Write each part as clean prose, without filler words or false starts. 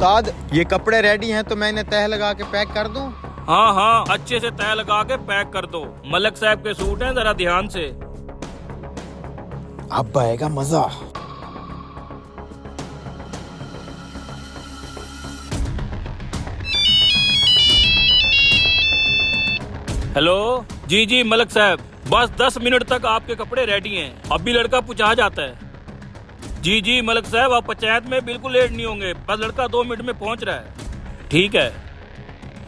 उस्ताद ये कपड़े रेडी हैं तो मैं इन्हें तह लगा के पैक कर दूं? हाँ हाँ, अच्छे से तय लगा के पैक कर दो। मलक साहब के सूट हैं, जरा ध्यान से। अब आएगा मजा। हेलो जी जी मलक साहब, बस 10 मिनट तक आपके कपड़े रेडी हैं। अभी लड़का पहुंचा जाता है। जी जी मलक साहब, आप पंचायत में बिल्कुल लेट नहीं होंगे, बस लड़का 2 मिनट में पहुंच रहा है। ठीक है,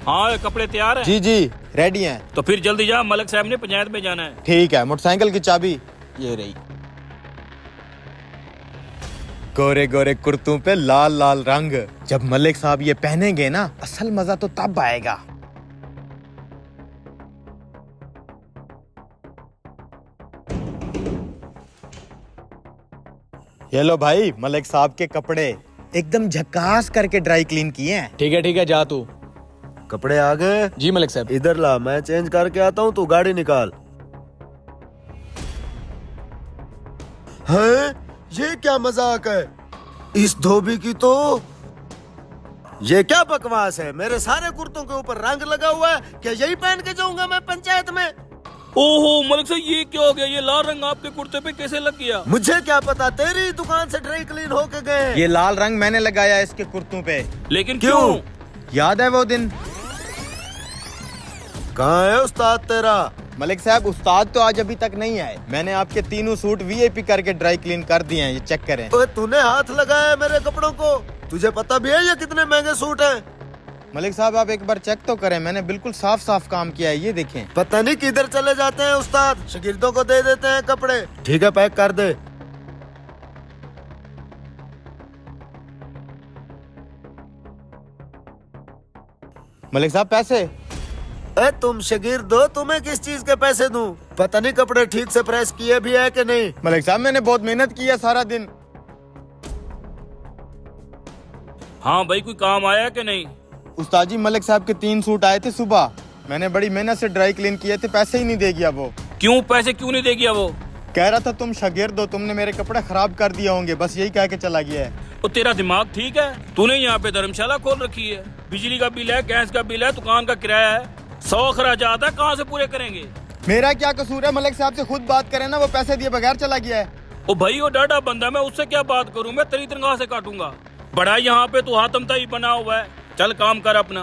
हाँ कपड़े तैयार हैं? जी जी रेडी हैं। तो फिर जल्दी जा, मलक साहब ने पंचायत में जाना है। ठीक है, मोटरसाइकिल की चाबी ये रही। गोरे गोरे कुर्तों पे लाल लाल रंग, जब मलिक साहब ये पहनेंगे ना, असल मजा तो तब आएगा। ये लो भाई, मलिक साहब के कपड़े एकदम झकास करके ड्राई क्लीन किए हैं। ठीक है, जा तू। कपड़े आ गए? जी मलिक साहब। इधर ला, मैं चेंज करके आता हूँ, तू गाड़ी निकाल। है ये क्या मजाक है इस धोबी की? तो ये क्या बकवास है? मेरे सारे कुर्तों के ऊपर रंग लगा हुआ है, क्या यही पहन के जाऊंगा मैं पंचायत में? ओहो मलक साहब, ये क्या हो गया? ये लाल रंग आपके कुर्ते पे कैसे लग गया? मुझे क्या पता, तेरी दुकान से ड्राई क्लीन होके गए। ये लाल रंग मैंने लगाया है इसके कुर्तों पे। लेकिन क्यों? याद है वो दिन? कहाँ है उस्ताद तेरा? मलिक साहब, उस्ताद तो आज अभी तक नहीं आए। मैंने आपके तीनों सूट वीआईपी करके ड्राई क्लीन कर दिए हैं, ये चेक करें। ओए, तूने हाथ लगाया मेरे कपड़ों को? तुझे पता भी है ये कितने महंगे सूट हैं? मलिक साहब आप एक बार चेक तो करें, मैंने बिल्कुल साफ साफ काम किया है, ये देखें। पता नहीं किधर चले जाते हैं उस्ताद, शागिर्दों को दे देते हैं कपड़े। ठीक है, पैक कर दे। मलिक साहब पैसे? ए, तुम शागिर्द हो, तुम्हें किस चीज के पैसे दूं? पता नहीं कपड़े ठीक से प्रेस किए भी है कि नहीं। मलिक साहब मैंने बहुत मेहनत की है सारा दिन। हाँ भाई, कोई काम आया कि नहीं? उस्ताद जी, मलिक साहब के 3 सूट आए थे सुबह, मैंने बड़ी मेहनत से ड्राई क्लीन किए थे, पैसे ही नहीं दे गया वो। क्यों पैसे क्यों नहीं दे गया वो? कह रहा था तुम शागिर्द हो, तुमने मेरे कपड़े खराब कर दिए होंगे, बस यही कह के चला गया है। तो तेरा दिमाग ठीक है? तूने यहाँ पे धर्मशाला खोल रखी है, बिजली का बिल है, गैस का बिल है, दुकान का किराया है, 100 खर्चात है, कहाँ से पूरे करेंगे? मेरा क्या कसूर है? मलिक साहब से खुद बात करें ना, वो पैसे दिए बगैर चला गया है। ओ भाई, वो डाटा बंदा, मैं उससे क्या बात करूँ? मैं तेरी तनख्वाह से काटूंगा। बड़ा यहाँ पे तू हाथमता ही बना हुआ है, चल काम कर अपना।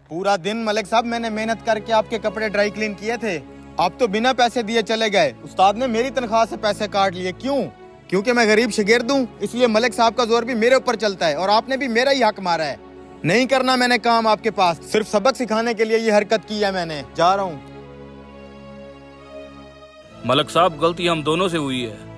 पूरा दिन मलिक साहब मैंने मेहनत करके आपके कपड़े ड्राई क्लीन किए थे, आप तो बिना पैसे दिए चले गए। उस्ताद ने मेरी तनख्वाह से पैसे काट लिए। क्यों? क्योंकि मैं गरीब शागिर्द हूँ, इसलिए मलिक साहब का जोर भी मेरे ऊपर चलता है, और आपने भी मेरा ही हक मारा है। नहीं करना मैंने काम आपके पास, सिर्फ सबक सिखाने के लिए ये हरकत की है मैंने। जा रहा हूँ। मलक साहब, गलती हम दोनों से हुई है।